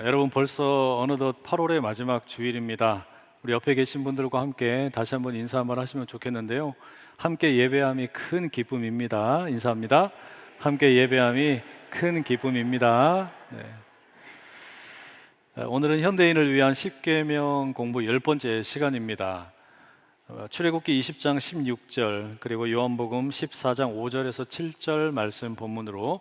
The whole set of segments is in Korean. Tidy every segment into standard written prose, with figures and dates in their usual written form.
여러분 벌써 어느덧 8월의 마지막 주일입니다. 우리 옆에 계신 분들과 함께 다시 한번 인사 한번 하시면 좋겠는데요. 함께 예배함이 큰 기쁨입니다. 인사합니다. 함께 예배함이 큰 기쁨입니다. 오늘은 현대인을 위한 십계명 공부 10번째 시간입니다. 출애굽기 20장 16절 그리고 요한복음 14장 5절에서 7절 말씀 본문으로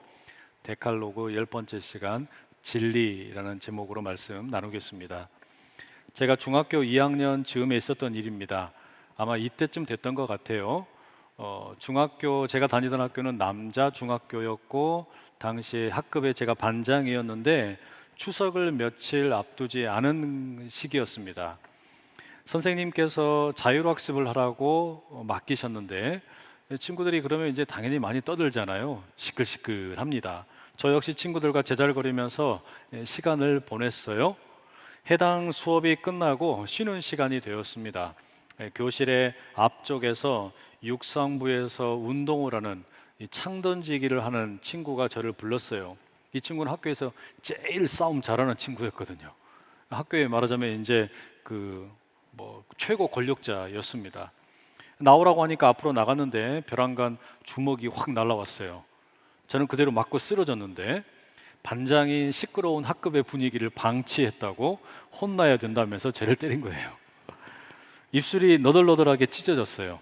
데칼로그 10번째 시간 진리라는 제목으로 말씀 나누겠습니다. 제가 중학교 2학년 즈음에 있었던 일입니다. 아마 이때쯤 됐던 것 같아요. 제가 다니던 학교는 남자 중학교였고 당시에 학급에 제가 반장이었는데 추석을 며칠 앞두지 않은 시기였습니다. 선생님께서 자율학습을 하라고 맡기셨는데 친구들이 그러면 이제 당연히 많이 떠들잖아요. 시끌시끌합니다. 저 역시 친구들과 제잘거리면서 시간을 보냈어요. 해당 수업이 끝나고 쉬는 시간이 되었습니다. 교실의 앞쪽에서 육상부에서 운동을 하는 창 던지기를 하는 친구가 저를 불렀어요. 이 친구는 학교에서 제일 싸움 잘하는 친구였거든요. 학교에 말하자면 이제 최고 권력자였습니다. 나오라고 하니까 앞으로 나갔는데 벼랑간 주먹이 확 날라왔어요. 저는 그대로 맞고 쓰러졌는데 반장이 시끄러운 학급의 분위기를 방치했다고 혼나야 된다면서 저를 때린 거예요. 입술이 너덜너덜하게 찢어졌어요.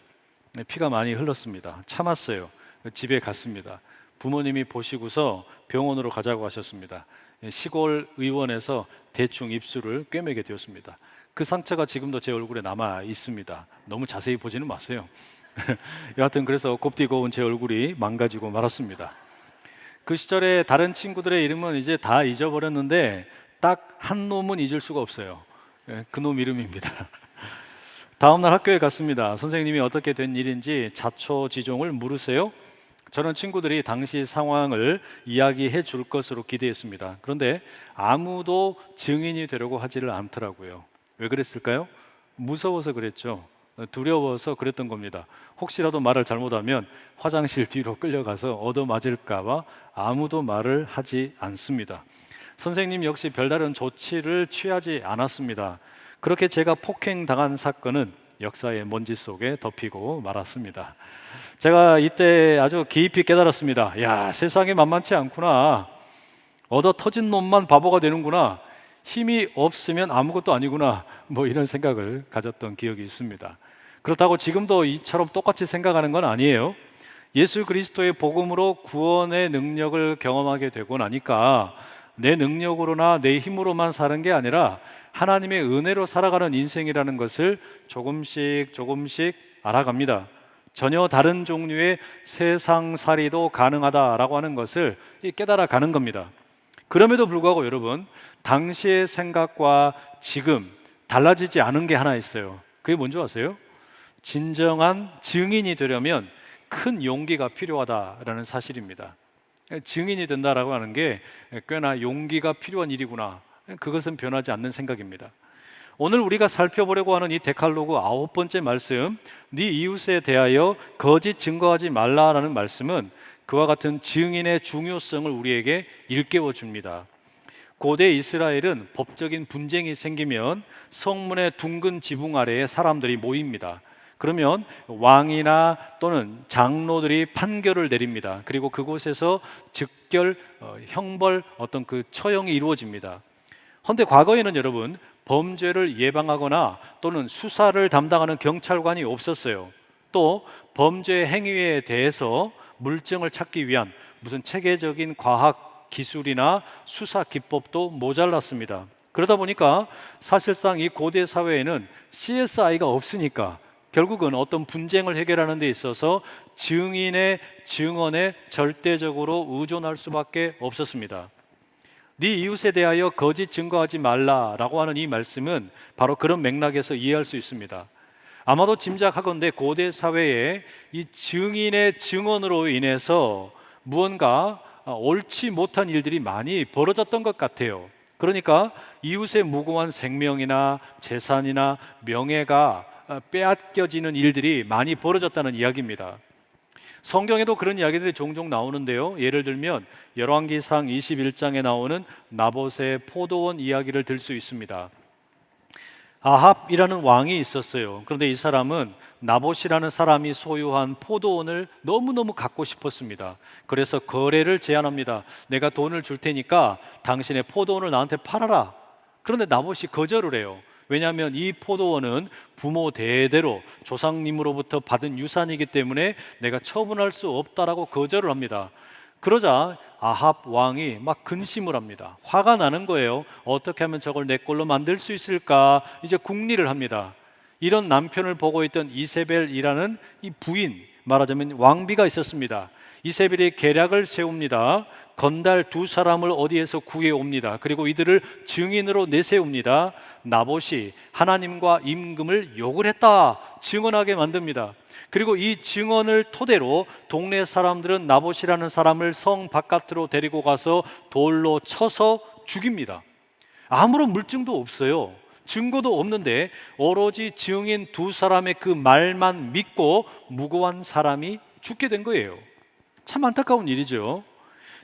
피가 많이 흘렀습니다. 참았어요. 집에 갔습니다. 부모님이 보시고서 병원으로 가자고 하셨습니다. 시골 의원에서 대충 입술을 꿰매게 되었습니다. 그 상처가 지금도 제 얼굴에 남아 있습니다. 너무 자세히 보지는 마세요. 여하튼 그래서 곱디고 온 제 얼굴이 망가지고 말았습니다. 그 시절에 다른 친구들의 이름은 이제 다 잊어버렸는데 딱 한 놈은 잊을 수가 없어요. 그놈 이름입니다. 다음날 학교에 갔습니다. 선생님이 어떻게 된 일인지 자초지종을 물으세요. 저는 친구들이 당시 상황을 이야기해 줄 것으로 기대했습니다. 그런데 아무도 증인이 되려고 하지를 않더라고요. 왜 그랬을까요? 무서워서 그랬죠. 두려워서 그랬던 겁니다. 혹시라도 말을 잘못하면 화장실 뒤로 끌려가서 얻어맞을까 봐 아무도 말을 하지 않습니다. 선생님 역시 별다른 조치를 취하지 않았습니다. 그렇게 제가 폭행당한 사건은 역사의 먼지 속에 덮이고 말았습니다. 제가 이때 아주 깊이 깨달았습니다. 야, 세상이 만만치 않구나. 얻어 터진 놈만 바보가 되는구나. 힘이 없으면 아무것도 아니구나. 이런 생각을 가졌던 기억이 있습니다. 그렇다고 지금도 이처럼 똑같이 생각하는 건 아니에요. 예수 그리스도의 복음으로 구원의 능력을 경험하게 되고 나니까 내 능력으로나 내 힘으로만 사는 게 아니라 하나님의 은혜로 살아가는 인생이라는 것을 조금씩 알아갑니다. 전혀 다른 종류의 세상살이도 가능하다라고 하는 것을 깨달아가는 겁니다. 그럼에도 불구하고 여러분, 당시의 생각과 지금 달라지지 않은 게 하나 있어요. 그게 뭔지 아세요? 진정한 증인이 되려면 큰 용기가 필요하다라는 사실입니다. 증인이 된다라고 하는 게 꽤나 용기가 필요한 일이구나. 그것은 변하지 않는 생각입니다. 오늘 우리가 살펴보려고 하는 이 데칼로그 9번째 말씀, 네 이웃에 대하여 거짓 증거하지 말라라는 말씀은 그와 같은 증인의 중요성을 우리에게 일깨워 줍니다. 고대 이스라엘은 법적인 분쟁이 생기면 성문의 둥근 지붕 아래에 사람들이 모입니다. 그러면 왕이나 또는 장로들이 판결을 내립니다. 그리고 그곳에서 즉결, 형벌, 어떤 그 처형이 이루어집니다. 그런데 과거에는 여러분, 범죄를 예방하거나 또는 수사를 담당하는 경찰관이 없었어요. 또 범죄 행위에 대해서 물증을 찾기 위한 무슨 체계적인 과학 기술이나 수사 기법도 모자랐습니다. 그러다 보니까 사실상 이 고대 사회에는 CSI가 없으니까 결국은 어떤 분쟁을 해결하는 데 있어서 증인의 증언에 절대적으로 의존할 수밖에 없었습니다. 네 이웃에 대하여 거짓 증거하지 말라라고 하는 이 말씀은 바로 그런 맥락에서 이해할 수 있습니다. 아마도 짐작하건대 고대 사회에 이 증인의 증언으로 인해서 무언가 옳지 못한 일들이 많이 벌어졌던 것 같아요. 그러니까 이웃의 무고한 생명이나 재산이나 명예가 빼앗겨지는 일들이 많이 벌어졌다는 이야기입니다. 성경에도 그런 이야기들이 종종 나오는데요. 예를 들면 열왕기상 21장에 나오는 나봇의 포도원 이야기를 들 수 있습니다. 아합이라는 왕이 있었어요. 그런데 이 사람은 나봇이라는 사람이 소유한 포도원을 너무너무 갖고 싶었습니다. 그래서 거래를 제안합니다. 내가 돈을 줄 테니까 당신의 포도원을 나한테 팔아라. 그런데 나봇이 거절을 해요. 왜냐하면 이 포도원은 부모 대대로 조상님으로부터 받은 유산이기 때문에 내가 처분할 수 없다라고 거절을 합니다. 그러자 아합 왕이 막 근심을 합니다. 화가 나는 거예요. 어떻게 하면 저걸 내 걸로 만들 수 있을까? 이제 궁리를 합니다. 이런 남편을 보고 있던 이세벨이라는 이 부인, 말하자면 왕비가 있었습니다. 이세벨이 계략을 세웁니다. 건달 두 사람을 어디에서 구해옵니다. 그리고 이들을 증인으로 내세웁니다. 나봇이 하나님과 임금을 욕을 했다 증언하게 만듭니다. 그리고 이 증언을 토대로 동네 사람들은 나봇이라는 사람을 성 바깥으로 데리고 가서 돌로 쳐서 죽입니다. 아무런 물증도 없어요. 증거도 없는데 오로지 증인 두 사람의 그 말만 믿고 무고한 사람이 죽게 된 거예요. 참 안타까운 일이죠.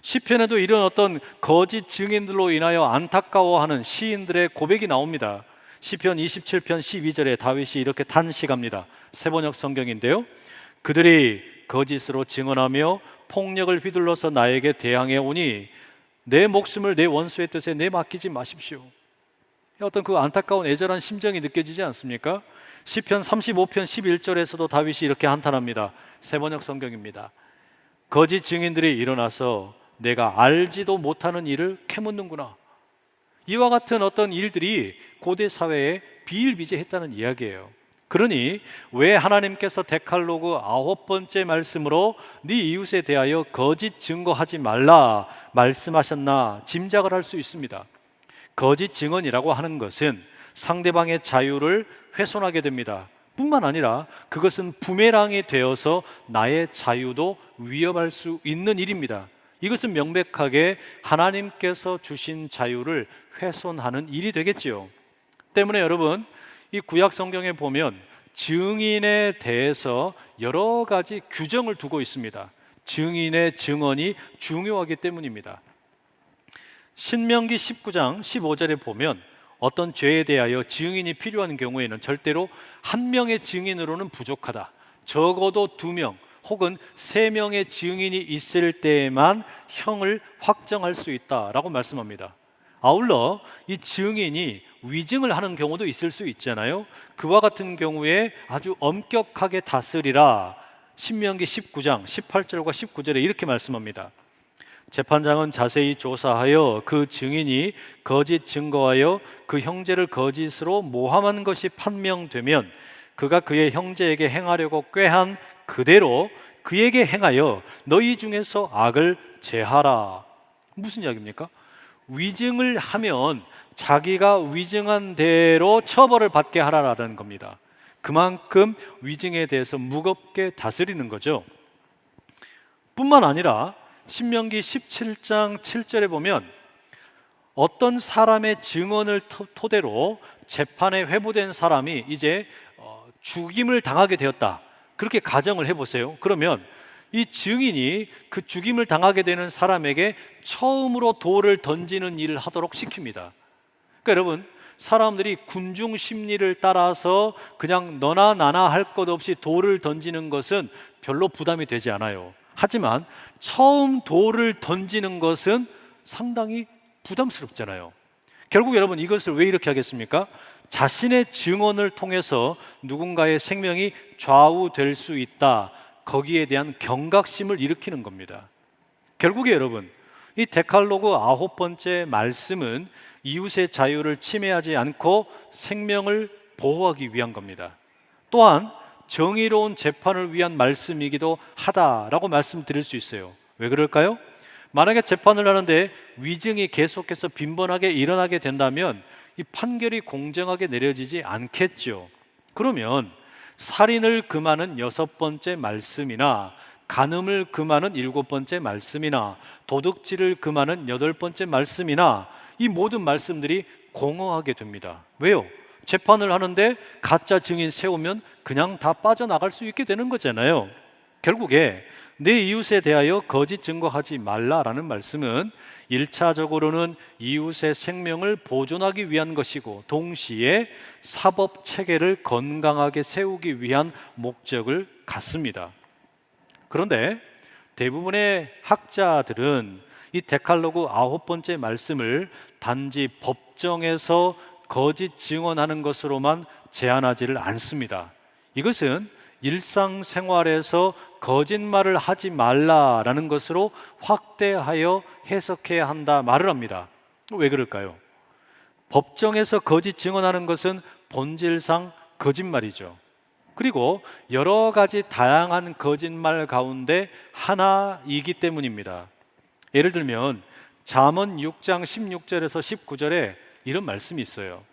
시편에도 이런 어떤 거짓 증인들로 인하여 안타까워하는 시인들의 고백이 나옵니다. 시편 27편 12절에 다윗이 이렇게 탄식합니다. 새번역 성경인데요. 그들이 거짓으로 증언하며 폭력을 휘둘러서 나에게 대항해 오니 내 목숨을 내 원수의 뜻에 내맡기지 마십시오. 어떤 그 안타까운 애절한 심정이 느껴지지 않습니까? 시편 35편 11절에서도 다윗이 이렇게 한탄합니다. 새번역 성경입니다. 거짓 증인들이 일어나서 내가 알지도 못하는 일을 캐묻는구나. 이와 같은 어떤 일들이 고대 사회에 비일비재했다는 이야기예요. 그러니 왜 하나님께서 데칼로그 9번째 말씀으로 네 이웃에 대하여 거짓 증거하지 말라 말씀하셨나 짐작을 할 수 있습니다. 거짓 증언이라고 하는 것은 상대방의 자유를 훼손하게 됩니다. 뿐만 아니라 그것은 부메랑이 되어서 나의 자유도 위협할 수 있는 일입니다. 이것은 명백하게 하나님께서 주신 자유를 훼손하는 일이 되겠지요. 때문에 여러분, 이 구약 성경에 보면 증인에 대해서 여러 가지 규정을 두고 있습니다. 증인의 증언이 중요하기 때문입니다. 신명기 19장 15절에 보면 어떤 죄에 대하여 증인이 필요한 경우에는 절대로 한 명의 증인으로는 부족하다. 적어도 2명 혹은 3명의 증인이 있을 때에만 형을 확정할 수 있다라고 말씀합니다. 아울러 이 증인이 위증을 하는 경우도 있을 수 있잖아요. 그와 같은 경우에 아주 엄격하게 다스리라. 신명기 19장 18절과 19절에 이렇게 말씀합니다. 재판장은 자세히 조사하여 그 증인이 거짓 증거하여 그 형제를 거짓으로 모함한 것이 판명되면 그가 그의 형제에게 행하려고 꾀한 그대로 그에게 행하여 너희 중에서 악을 제하라. 무슨 이야기입니까? 위증을 하면 자기가 위증한 대로 처벌을 받게 하라라는 겁니다. 그만큼 위증에 대해서 무겁게 다스리는 거죠. 뿐만 아니라 신명기 17장 7절에 보면 어떤 사람의 증언을 토대로 재판에 회부된 사람이 이제 죽임을 당하게 되었다. 그렇게 가정을 해보세요. 그러면 이 증인이 그 죽임을 당하게 되는 사람에게 처음으로 돌을 던지는 일을 하도록 시킵니다. 그러니까 여러분, 사람들이 군중 심리를 따라서 그냥 너나 나나 할 것 없이 돌을 던지는 것은 별로 부담이 되지 않아요. 하지만 처음 돌을 던지는 것은 상당히 부담스럽잖아요. 결국 여러분, 이것을 왜 이렇게 하겠습니까? 자신의 증언을 통해서 누군가의 생명이 좌우될 수 있다. 거기에 대한 경각심을 일으키는 겁니다. 결국에 여러분, 이 데칼로그 9번째 말씀은 이웃의 자유를 침해하지 않고 생명을 보호하기 위한 겁니다. 또한 정의로운 재판을 위한 말씀이기도 하다라고 말씀드릴 수 있어요. 왜 그럴까요? 만약에 재판을 하는데 위증이 계속해서 빈번하게 일어나게 된다면 이 판결이 공정하게 내려지지 않겠죠. 그러면 살인을 금하는 6번째 말씀이나 간음을 금하는 7번째 말씀이나 도둑질을 금하는 8번째 말씀이나 이 모든 말씀들이 공허하게 됩니다. 왜요? 재판을 하는데 가짜 증인 세우면 그냥 다 빠져나갈 수 있게 되는 거잖아요. 결국에 내 이웃에 대하여 거짓 증거하지 말라라는 말씀은 1차적으로는 이웃의 생명을 보존하기 위한 것이고, 동시에 사법 체계를 건강하게 세우기 위한 목적을 갖습니다. 그런데 대부분의 학자들은 이 데칼로그 9번째 말씀을 단지 법정에서 거짓 증언하는 것으로만 제한하지를 않습니다. 이것은 일상생활에서 거짓말을 하지 말라라는 것으로 확대하여 해석해야 한다 말을 합니다. 왜 그럴까요? 법정에서 거짓 증언하는 것은 본질상 거짓말이죠. 그리고 여러 가지 다양한 거짓말 가운데 하나이기 때문입니다. 예를 들면 잠언 6장 16절에서 19절에 이런 말씀이 있어요.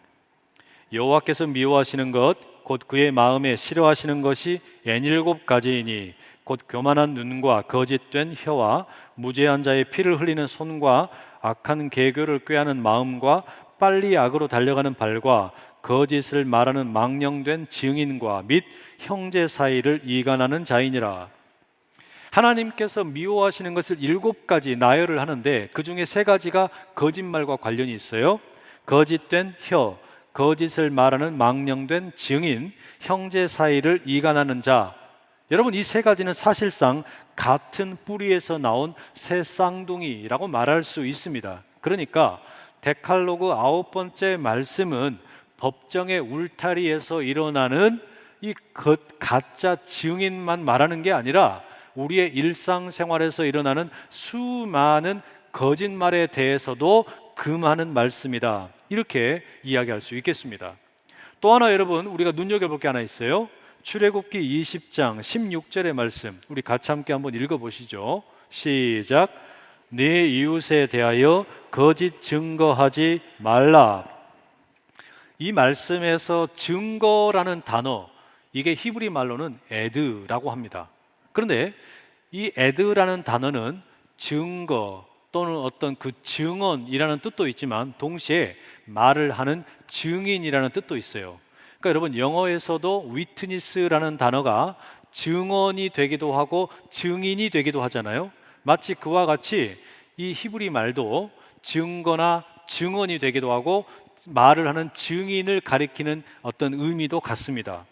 여호와께서 미워하시는 것 곧 그의 마음에 싫어하시는 것이 67가지이니 곧 교만한 눈과 거짓된 혀와 무죄한 자의 피를 흘리는 손과 악한 계교를 꾀하는 마음과 빨리 악으로 달려가는 발과 거짓을 말하는 망령된 증인과 및 형제 사이를 이간하는 자이니라. 하나님께서 미워하시는 것을 7가지 나열을 하는데 그 중에 3가지가 거짓말과 관련이 있어요. 거짓된 혀, 거짓을 말하는 망령된 증인, 형제 사이를 이간하는 자. 여러분, 이 3가지는 사실상 같은 뿌리에서 나온 새 쌍둥이라고 말할 수 있습니다. 그러니까 데칼로그 9번째 말씀은 법정의 울타리에서 일어나는 이 가짜 증인만 말하는 게 아니라 우리의 일상생활에서 일어나는 수많은 거짓말에 대해서도 금하는 말씀이다, 이렇게 이야기할 수 있겠습니다. 또 하나 여러분, 우리가 눈여겨볼 게 하나 있어요. 출애굽기 20장 16절의 말씀, 우리 같이 함께 한번 읽어보시죠. 시작. 네 이웃에 대하여 거짓 증거하지 말라. 이 말씀에서 증거라는 단어, 이게 히브리 말로는 에드라고 합니다. 그런데 이 에드라는 단어는 증거 또는 어떤 그 증언이라는 뜻도 있지만 동시에 말을 하는 증인이라는 뜻도 있어요. 그러니까 여러분, 영어에서도 위트니스라는 단어가 증언이 되기도 하고 증인이 되기도 하잖아요. 마치 그와 같이 이 히브리 말도 증거나 증언이 되기도 하고 말을 하는 증인을 가리키는 어떤 의미도 같습니다.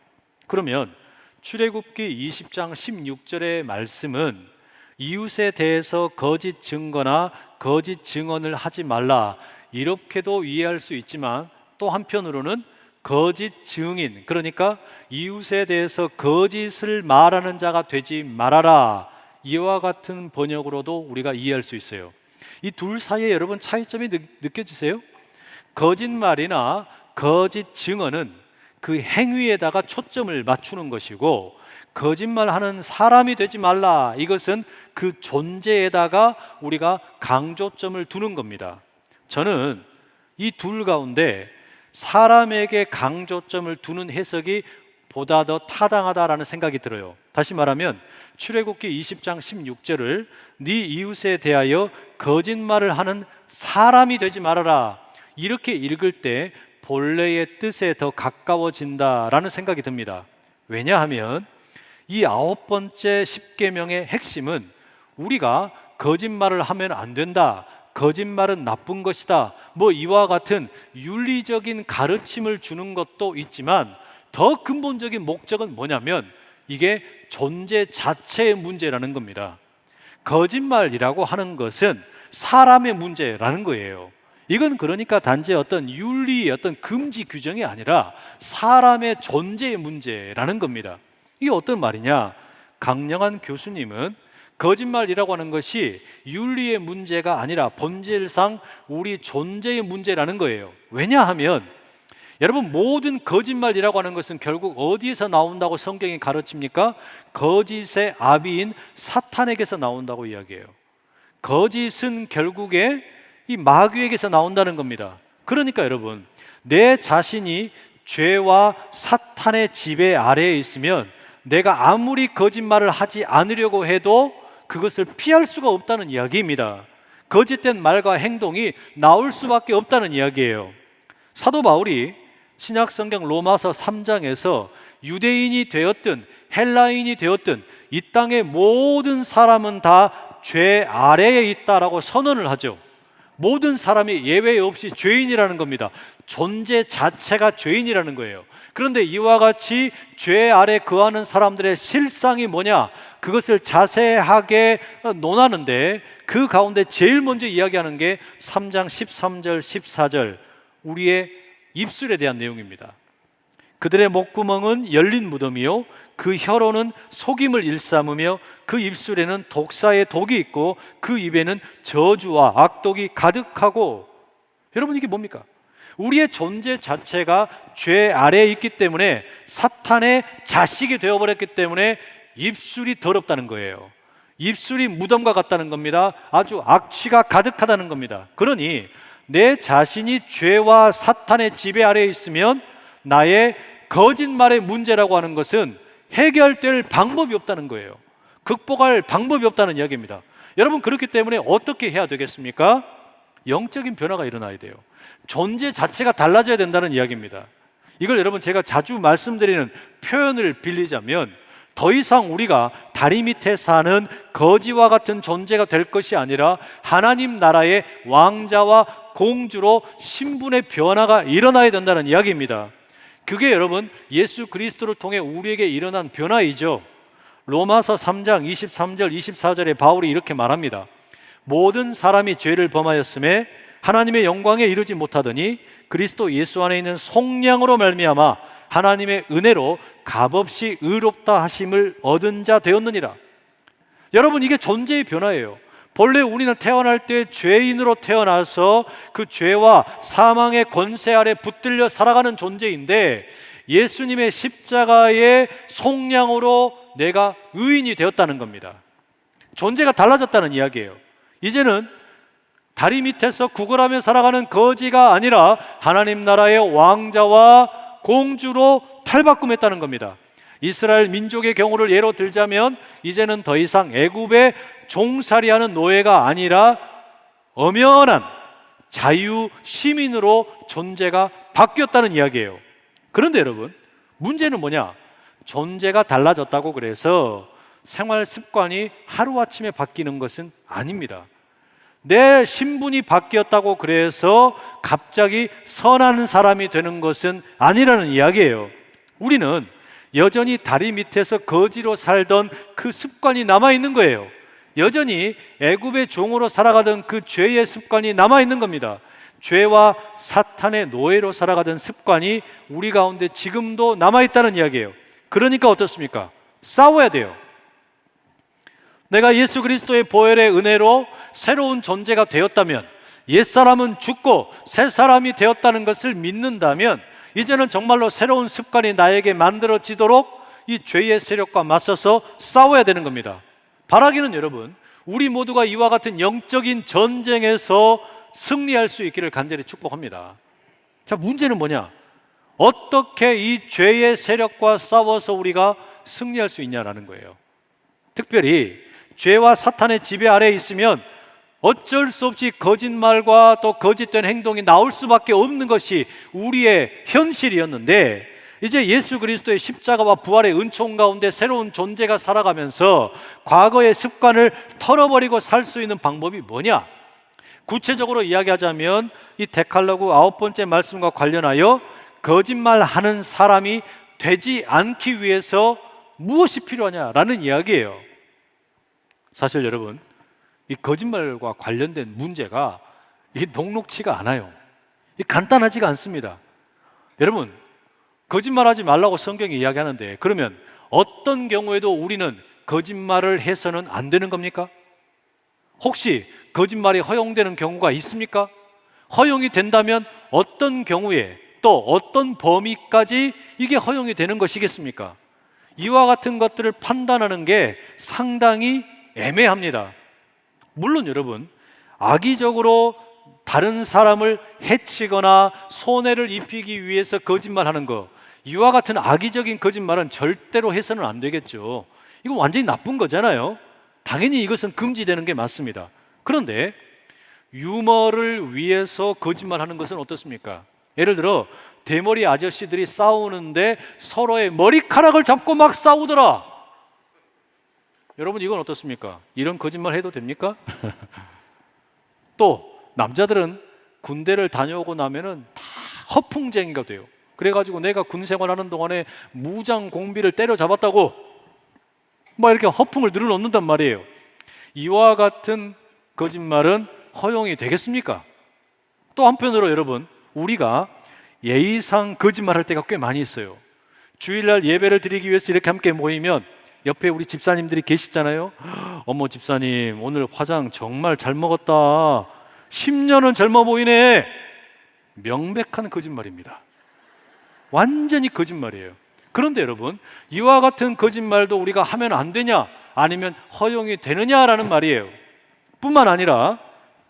그러면 출애굽기 20장 16절의 말씀은 이웃에 대해서 거짓 증거나 거짓 증언을 하지 말라, 이렇게도 이해할 수 있지만 또 한편으로는 거짓 증인, 그러니까 이웃에 대해서 거짓을 말하는 자가 되지 말아라, 이와 같은 번역으로도 우리가 이해할 수 있어요. 이 둘 사이에 여러분 차이점이 느껴지세요? 거짓말이나 거짓 증언은 그 행위에다가 초점을 맞추는 것이고, 거짓말하는 사람이 되지 말라, 이것은 그 존재에다가 우리가 강조점을 두는 겁니다. 저는 이 둘 가운데 사람에게 강조점을 두는 해석이 보다 더 타당하다라는 생각이 들어요. 다시 말하면 출애굽기 20장 16절을 네 이웃에 대하여 거짓말을 하는 사람이 되지 말아라, 이렇게 읽을 때 본래의 뜻에 더 가까워진다라는 생각이 듭니다. 왜냐하면 이 9번째 십계명의 핵심은 우리가 거짓말을 하면 안 된다, 거짓말은 나쁜 것이다, 뭐 이와 같은 윤리적인 가르침을 주는 것도 있지만 더 근본적인 목적은 뭐냐면 이게 존재 자체의 문제라는 겁니다. 거짓말이라고 하는 것은 사람의 문제라는 거예요. 이건 그러니까 단지 어떤 윤리의 어떤 금지 규정이 아니라 사람의 존재의 문제라는 겁니다. 이게 어떤 말이냐? 강령한 교수님은 거짓말이라고 하는 것이 윤리의 문제가 아니라 본질상 우리 존재의 문제라는 거예요. 왜냐하면 여러분, 모든 거짓말이라고 하는 것은 결국 어디에서 나온다고 성경이 가르칩니까? 거짓의 아비인 사탄에게서 나온다고 이야기해요. 거짓은 결국에 이 마귀에게서 나온다는 겁니다. 그러니까 여러분, 내 자신이 죄와 사탄의 지배 아래에 있으면 내가 아무리 거짓말을 하지 않으려고 해도 그것을 피할 수가 없다는 이야기입니다. 거짓된 말과 행동이 나올 수밖에 없다는 이야기예요. 사도 바울이 신약성경 로마서 3장에서 유대인이 되었든 헬라인이 되었든 이 땅의 모든 사람은 다 죄 아래에 있다라고 선언을 하죠. 모든 사람이 예외 없이 죄인이라는 겁니다. 존재 자체가 죄인이라는 거예요. 그런데 이와 같이 죄 아래 거하는 사람들의 실상이 뭐냐? 그것을 자세하게 논하는데 그 가운데 제일 먼저 이야기하는 게 3장 13절 14절 우리의 입술에 대한 내용입니다. 그들의 목구멍은 열린 무덤이요 그 혀로는 속임을 일삼으며 그 입술에는 독사의 독이 있고 그 입에는 저주와 악독이 가득하고. 여러분, 이게 뭡니까? 우리의 존재 자체가 죄 아래에 있기 때문에 사탄의 자식이 되어버렸기 때문에 입술이 더럽다는 거예요. 입술이 무덤과 같다는 겁니다. 아주 악취가 가득하다는 겁니다. 그러니 내 자신이 죄와 사탄의 지배 아래에 있으면 나의 거짓말의 문제라고 하는 것은 해결될 방법이 없다는 거예요. 극복할 방법이 없다는 이야기입니다. 여러분, 그렇기 때문에 어떻게 해야 되겠습니까? 영적인 변화가 일어나야 돼요. 존재 자체가 달라져야 된다는 이야기입니다. 이걸 여러분, 제가 자주 말씀드리는 표현을 빌리자면 더 이상 우리가 다리 밑에 사는 거지와 같은 존재가 될 것이 아니라 하나님 나라의 왕자와 공주로 신분의 변화가 일어나야 된다는 이야기입니다. 그게 여러분 예수 그리스도를 통해 우리에게 일어난 변화이죠. 로마서 3장 23절 24절에 바울이 이렇게 말합니다. 모든 사람이 죄를 범하였음에 하나님의 영광에 이르지 못하더니 그리스도 예수 안에 있는 속량으로 말미암아 하나님의 은혜로 값없이 의롭다 하심을 얻은 자 되었느니라. 여러분, 이게 존재의 변화예요. 본래 우리는 태어날 때 죄인으로 태어나서 그 죄와 사망의 권세 아래 붙들려 살아가는 존재인데 예수님의 십자가의 속량으로 내가 의인이 되었다는 겁니다. 존재가 달라졌다는 이야기예요. 이제는 다리 밑에서 구걸하며 살아가는 거지가 아니라 하나님 나라의 왕자와 공주로 탈바꿈했다는 겁니다. 이스라엘 민족의 경우를 예로 들자면 이제는 더 이상 애굽의 종살이하는 노예가 아니라 엄연한 자유 시민으로 존재가 바뀌었다는 이야기예요. 그런데 여러분, 문제는 뭐냐? 존재가 달라졌다고 그래서 생활 습관이 하루아침에 바뀌는 것은 아닙니다. 내 신분이 바뀌었다고 그래서 갑자기 선한 사람이 되는 것은 아니라는 이야기예요. 우리는 여전히 다리 밑에서 거지로 살던 그 습관이 남아있는 거예요. 여전히 애굽의 종으로 살아가던 그 죄의 습관이 남아있는 겁니다. 죄와 사탄의 노예로 살아가던 습관이 우리 가운데 지금도 남아있다는 이야기예요. 그러니까 어떻습니까? 싸워야 돼요. 내가 예수 그리스도의 보혈의 은혜로 새로운 존재가 되었다면, 옛사람은 죽고 새 사람이 되었다는 것을 믿는다면 이제는 정말로 새로운 습관이 나에게 만들어지도록 이 죄의 세력과 맞서서 싸워야 되는 겁니다. 바라기는 여러분, 우리 모두가 이와 같은 영적인 전쟁에서 승리할 수 있기를 간절히 축복합니다. 자, 문제는 뭐냐? 어떻게 이 죄의 세력과 싸워서 우리가 승리할 수 있냐라는 거예요. 특별히 죄와 사탄의 지배 아래에 있으면 어쩔 수 없이 거짓말과 또 거짓된 행동이 나올 수밖에 없는 것이 우리의 현실이었는데, 이제 예수 그리스도의 십자가와 부활의 은총 가운데 새로운 존재가 살아가면서 과거의 습관을 털어버리고 살 수 있는 방법이 뭐냐? 구체적으로 이야기하자면 이 데칼로그 9번째 말씀과 관련하여 거짓말하는 사람이 되지 않기 위해서 무엇이 필요하냐라는 이야기예요. 사실 여러분, 이 거짓말과 관련된 문제가 이 녹록치가 않아요. 이 간단하지가 않습니다. 여러분, 거짓말하지 말라고 성경이 이야기하는데, 그러면 어떤 경우에도 우리는 거짓말을 해서는 안 되는 겁니까? 혹시 거짓말이 허용되는 경우가 있습니까? 허용이 된다면 어떤 경우에 또 어떤 범위까지 이게 허용이 되는 것이겠습니까? 이와 같은 것들을 판단하는 게 상당히 애매합니다. 물론 여러분, 악의적으로 다른 사람을 해치거나 손해를 입히기 위해서 거짓말하는 거, 이와 같은 악의적인 거짓말은 절대로 해서는 안 되겠죠. 이건 완전히 나쁜 거잖아요. 당연히 이것은 금지되는 게 맞습니다. 그런데 유머를 위해서 거짓말하는 것은 어떻습니까? 예를 들어 대머리 아저씨들이 싸우는데 서로의 머리카락을 잡고 막 싸우더라. 여러분, 이건 어떻습니까? 이런 거짓말 해도 됩니까? 또 남자들은 군대를 다녀오고 나면은 다 허풍쟁이가 돼요. 그래가지고 내가 군 생활하는 동안에 무장 공비를 때려잡았다고 막 이렇게 허풍을 늘어놓는단 말이에요. 이와 같은 거짓말은 허용이 되겠습니까? 또 한편으로 여러분, 우리가 예의상 거짓말할 때가 꽤 많이 있어요. 주일날 예배를 드리기 위해서 이렇게 함께 모이면 옆에 우리 집사님들이 계시잖아요. 어머 집사님, 오늘 화장 정말 잘 먹었다. 10년은 젊어 보이네. 명백한 거짓말입니다. 완전히 거짓말이에요. 그런데 여러분, 이와 같은 거짓말도 우리가 하면 안 되냐, 아니면 허용이 되느냐라는 말이에요. 뿐만 아니라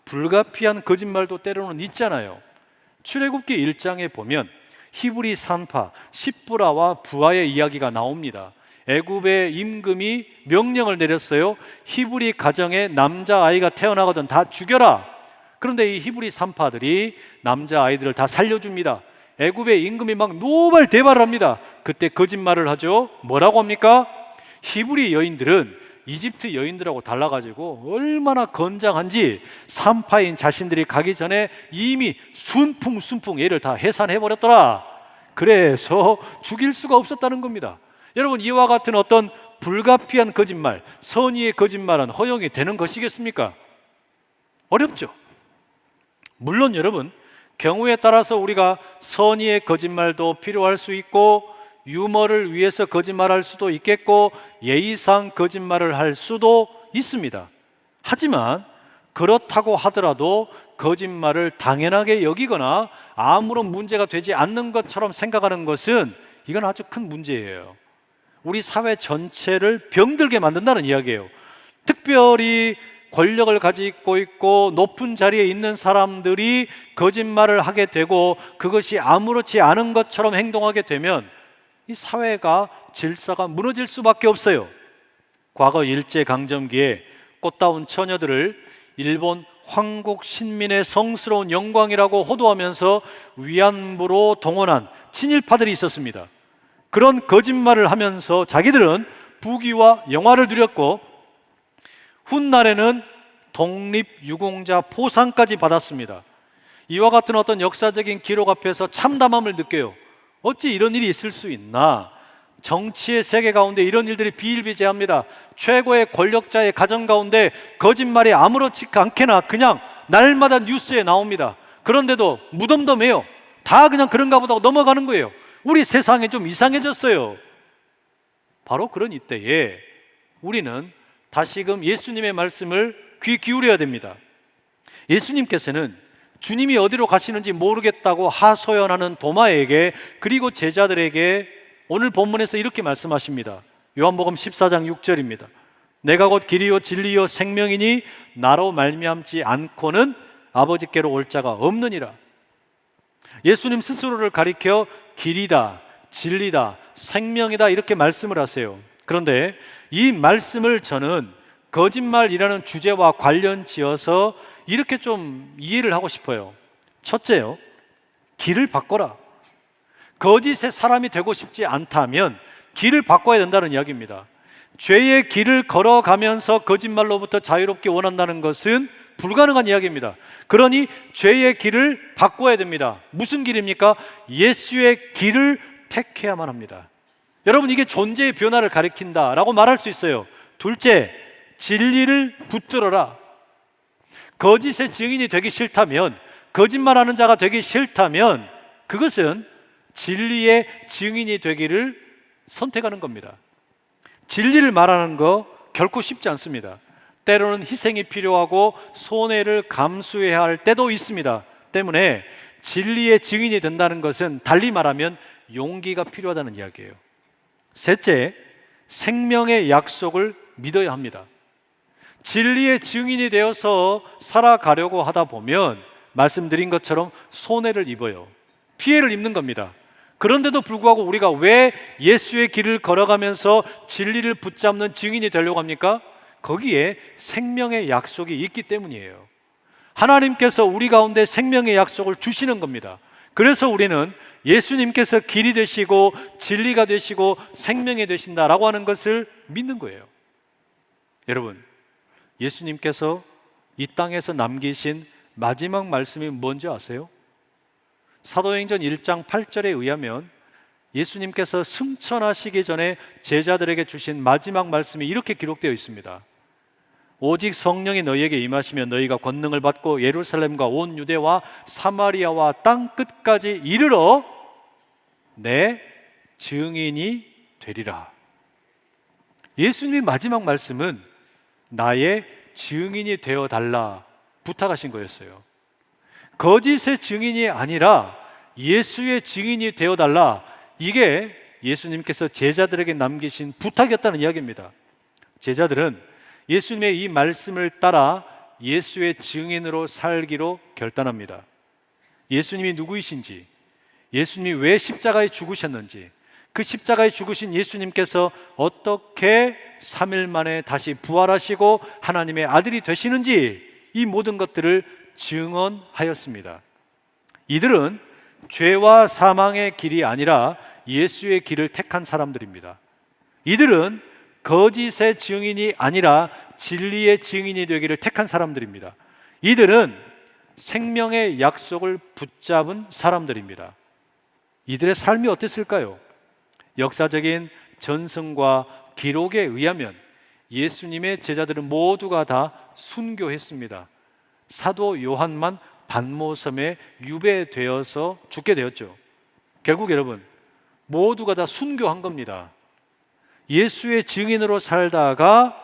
불가피한 거짓말도 때로는 있잖아요. 출애굽기 1장에 보면 히브리 산파 십브라와 부하의 이야기가 나옵니다. 애굽의 임금이 명령을 내렸어요. 히브리 가정에 남자아이가 태어나거든 다 죽여라. 그런데 이 히브리 산파들이 남자아이들을 다 살려줍니다. 애굽의 임금이 막 노발대발을 합니다. 그때 거짓말을 하죠. 뭐라고 합니까? 히브리 여인들은 이집트 여인들하고 달라가지고 얼마나 건장한지 산파인 자신들이 가기 전에 이미 순풍 얘를 다 해산해버렸더라. 그래서 죽일 수가 없었다는 겁니다. 여러분, 이와 같은 어떤 불가피한 거짓말, 선의의 거짓말은 허용이 되는 것이겠습니까? 어렵죠. 물론 여러분, 경우에 따라서 우리가 선의의 거짓말도 필요할 수 있고, 유머를 위해서 거짓말할 수도 있겠고, 예의상 거짓말을 할 수도 있습니다. 하지만 그렇다고 하더라도 거짓말을 당연하게 여기거나 아무런 문제가 되지 않는 것처럼 생각하는 것은 이건 아주 큰 문제예요. 우리 사회 전체를 병들게 만든다는 이야기예요. 특별히 권력을 가지고 있고 높은 자리에 있는 사람들이 거짓말을 하게 되고 그것이 아무렇지 않은 것처럼 행동하게 되면 이 사회가 질서가 무너질 수밖에 없어요. 과거 일제강점기에 꽃다운 처녀들을 일본 황국 신민의 성스러운 영광이라고 호도하면서 위안부로 동원한 친일파들이 있었습니다. 그런 거짓말을 하면서 자기들은 부귀와 영화를 누렸고 훗날에는 독립유공자 포상까지 받았습니다. 이와 같은 어떤 역사적인 기록 앞에서 참담함을 느껴요. 어찌 이런 일이 있을 수 있나? 정치의 세계 가운데 이런 일들이 비일비재합니다. 최고의 권력자의 가정 가운데 거짓말이 아무렇지 않게나 그냥 날마다 뉴스에 나옵니다. 그런데도 무덤덤해요. 다 그냥 그런가 보다 하고 넘어가는 거예요. 우리 세상이 좀 이상해졌어요. 바로 그런 이때에 우리는 다시금 예수님의 말씀을 귀 기울여야 됩니다. 예수님께서는 주님이 어디로 가시는지 모르겠다고 하소연하는 도마에게 그리고 제자들에게 오늘 본문에서 이렇게 말씀하십니다. 요한복음 14장 6절입니다. 내가 곧 길이요 진리요 생명이니 나로 말미암지 않고는 아버지께로 올 자가 없느니라. 예수님 스스로를 가리켜 길이다, 진리다, 생명이다 이렇게 말씀을 하세요. 그런데 이 말씀을 저는 거짓말이라는 주제와 관련 지어서 이렇게 좀 이해를 하고 싶어요. 첫째요, 길을 바꿔라. 거짓의 사람이 되고 싶지 않다면 길을 바꿔야 된다는 이야기입니다. 죄의 길을 걸어가면서 거짓말로부터 자유롭게 원한다는 것은 불가능한 이야기입니다. 그러니 죄의 길을 바꿔야 됩니다. 무슨 길입니까? 예수의 길을 택해야만 합니다. 여러분, 이게 존재의 변화를 가리킨다라고 말할 수 있어요. 둘째, 진리를 붙들어라. 거짓의 증인이 되기 싫다면, 거짓말하는 자가 되기 싫다면 그것은 진리의 증인이 되기를 선택하는 겁니다. 진리를 말하는 거 결코 쉽지 않습니다. 때로는 희생이 필요하고 손해를 감수해야 할 때도 있습니다. 때문에 진리의 증인이 된다는 것은 달리 말하면 용기가 필요하다는 이야기예요. 셋째, 생명의 약속을 믿어야 합니다. 진리의 증인이 되어서 살아가려고 하다 보면 말씀드린 것처럼 손해를 입어요. 피해를 입는 겁니다. 그런데도 불구하고 우리가 왜 예수의 길을 걸어가면서 진리를 붙잡는 증인이 되려고 합니까? 거기에 생명의 약속이 있기 때문이에요. 하나님께서 우리 가운데 생명의 약속을 주시는 겁니다. 그래서 우리는 예수님께서 길이 되시고 진리가 되시고 생명이 되신다라고 하는 것을 믿는 거예요. 여러분, 예수님께서 이 땅에서 남기신 마지막 말씀이 뭔지 아세요? 사도행전 1장 8절에 의하면 예수님께서 승천하시기 전에 제자들에게 주신 마지막 말씀이 이렇게 기록되어 있습니다. 오직 성령이 너희에게 임하시면 너희가 권능을 받고 예루살렘과 온 유대와 사마리아와 땅 끝까지 이르러 내 증인이 되리라. 예수님의 마지막 말씀은 나의 증인이 되어 달라 부탁하신 거였어요. 거짓의 증인이 아니라 예수의 증인이 되어 달라. 이게 예수님께서 제자들에게 남기신 부탁이었다는 이야기입니다. 제자들은 예수님의 이 말씀을 따라 예수의 증인으로 살기로 결단합니다. 예수님이 누구이신지, 예수님이 왜 십자가에 죽으셨는지, 그 십자가에 죽으신 예수님께서 어떻게 3일 만에 다시 부활하시고 하나님의 아들이 되시는지, 이 모든 것들을 증언하였습니다. 이들은 죄와 사망의 길이 아니라 예수의 길을 택한 사람들입니다. 이들은 거짓의 증인이 아니라 진리의 증인이 되기를 택한 사람들입니다. 이들은 생명의 약속을 붙잡은 사람들입니다. 이들의 삶이 어땠을까요? 역사적인 전승과 기록에 의하면 예수님의 제자들은 모두가 다 순교했습니다. 사도 요한만 반모섬에 유배되어서 죽게 되었죠. 결국 여러분, 모두가 다 순교한 겁니다. 예수의 증인으로 살다가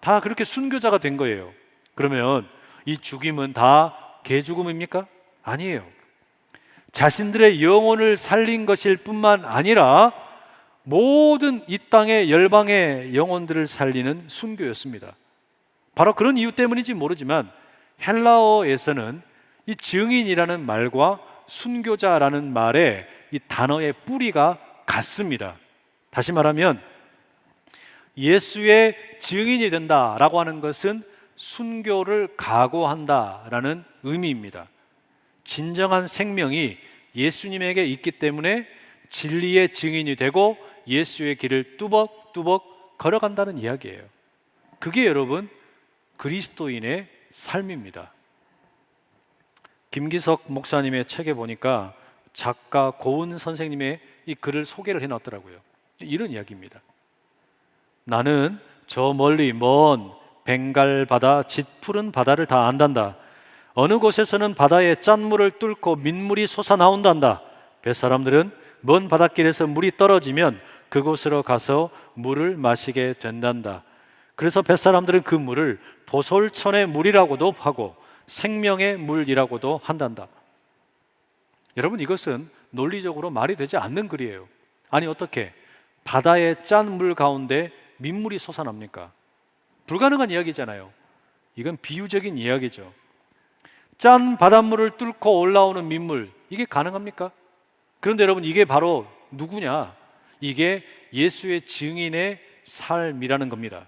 다 그렇게 순교자가 된 거예요. 그러면 이 죽임은 다 개죽음입니까? 아니에요. 자신들의 영혼을 살린 것일 뿐만 아니라 모든 이 땅의 열방의 영혼들을 살리는 순교였습니다. 바로 그런 이유 때문인지 모르지만 헬라어에서는 이 증인이라는 말과 순교자라는 말의 이 단어의 뿌리가 같습니다. 다시 말하면 예수의 증인이 된다라고 하는 것은 순교를 각오한다라는 의미입니다. 진정한 생명이 예수님에게 있기 때문에 진리의 증인이 되고 예수의 길을 뚜벅뚜벅 걸어간다는 이야기예요. 그게 여러분 그리스도인의 삶입니다. 김기석 목사님의 책에 보니까 작가 고은 선생님의 이 글을 소개를 해놨더라고요. 이런 이야기입니다. 나는 저 멀리 먼 벵갈 바다, 짙푸른 바다를 다 안단다. 어느 곳에서는 바다에 짠물을 뚫고 민물이 솟아나온단다. 뱃사람들은 먼 바닷길에서 물이 떨어지면 그곳으로 가서 물을 마시게 된단다. 그래서 뱃사람들은 그 물을 도솔천의 물이라고도 하고 생명의 물이라고도 한단다. 여러분, 이것은 논리적으로 말이 되지 않는 글이에요. 아니, 어떻게 바다의 짠 물 가운데 민물이 솟아납니까? 불가능한 이야기잖아요. 이건 비유적인 이야기죠. 짠 바닷물을 뚫고 올라오는 민물, 이게 가능합니까? 그런데 여러분, 이게 바로 누구냐? 이게 예수의 증인의 삶이라는 겁니다.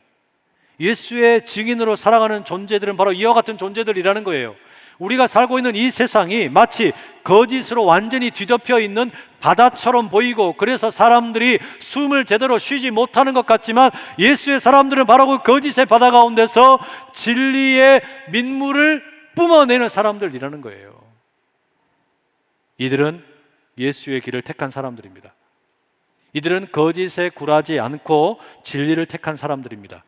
예수의 증인으로 살아가는 존재들은 바로 이와 같은 존재들이라는 거예요. 우리가 살고 있는 이 세상이 마치 거짓으로 완전히 뒤덮여 있는 바다처럼 보이고, 그래서 사람들이 숨을 제대로 쉬지 못하는 것 같지만 예수의 사람들은 바로 그 거짓의 바다 가운데서 진리의 민물을 뿜어내는 사람들이라는 거예요. 이들은 예수의 길을 택한 사람들입니다. 이들은 거짓에 굴하지 않고 진리를 택한 사람들입니다.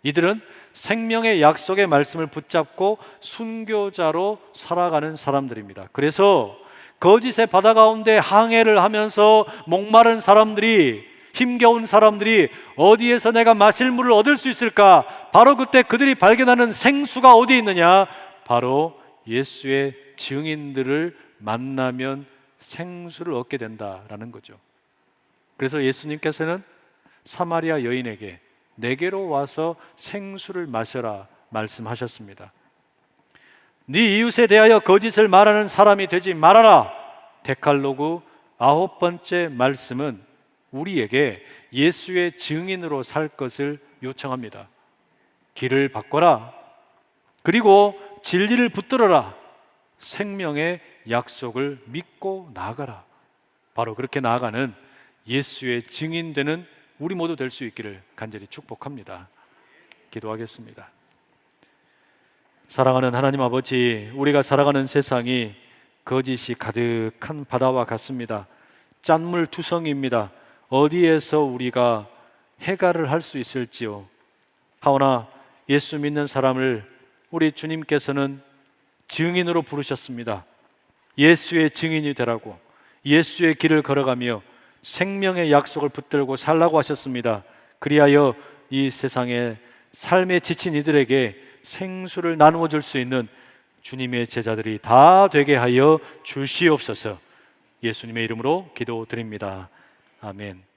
이들은 생명의 약속의 말씀을 붙잡고 순교자로 살아가는 사람들입니다. 그래서 거짓의 바다 가운데 항해를 하면서 목마른 사람들이, 힘겨운 사람들이 어디에서 내가 마실 물을 얻을 수 있을까? 바로 그때 그들이 발견하는 생수가 어디에 있느냐? 바로 예수의 증인들을 만나면 생수를 얻게 된다라는 거죠. 그래서 예수님께서는 사마리아 여인에게 내게로 와서 생수를 마셔라 말씀하셨습니다. 네 이웃에 대하여 거짓을 말하는 사람이 되지 말아라. 데칼로그 9번째 말씀은 우리에게 예수의 증인으로 살 것을 요청합니다. 길을 바꿔라. 그리고 진리를 붙들어라. 생명의 약속을 믿고 나아가라. 바로 그렇게 나아가는 예수의 증인되는 우리 모두 될 수 있기를 간절히 축복합니다. 기도하겠습니다. 사랑하는 하나님 아버지, 우리가 살아가는 세상이 거짓이 가득한 바다와 같습니다. 짠물투성이입니다. 어디에서 우리가 해결을 할 수 있을지요. 하오나 예수 믿는 사람을 우리 주님께서는 증인으로 부르셨습니다. 예수의 증인이 되라고, 예수의 길을 걸어가며 생명의 약속을 붙들고 살라고 하셨습니다. 그리하여 이 세상에 삶에 지친 이들에게 생수를 나누어 줄 수 있는 주님의 제자들이 다 되게 하여 주시옵소서. 예수님의 이름으로 기도드립니다. 아멘.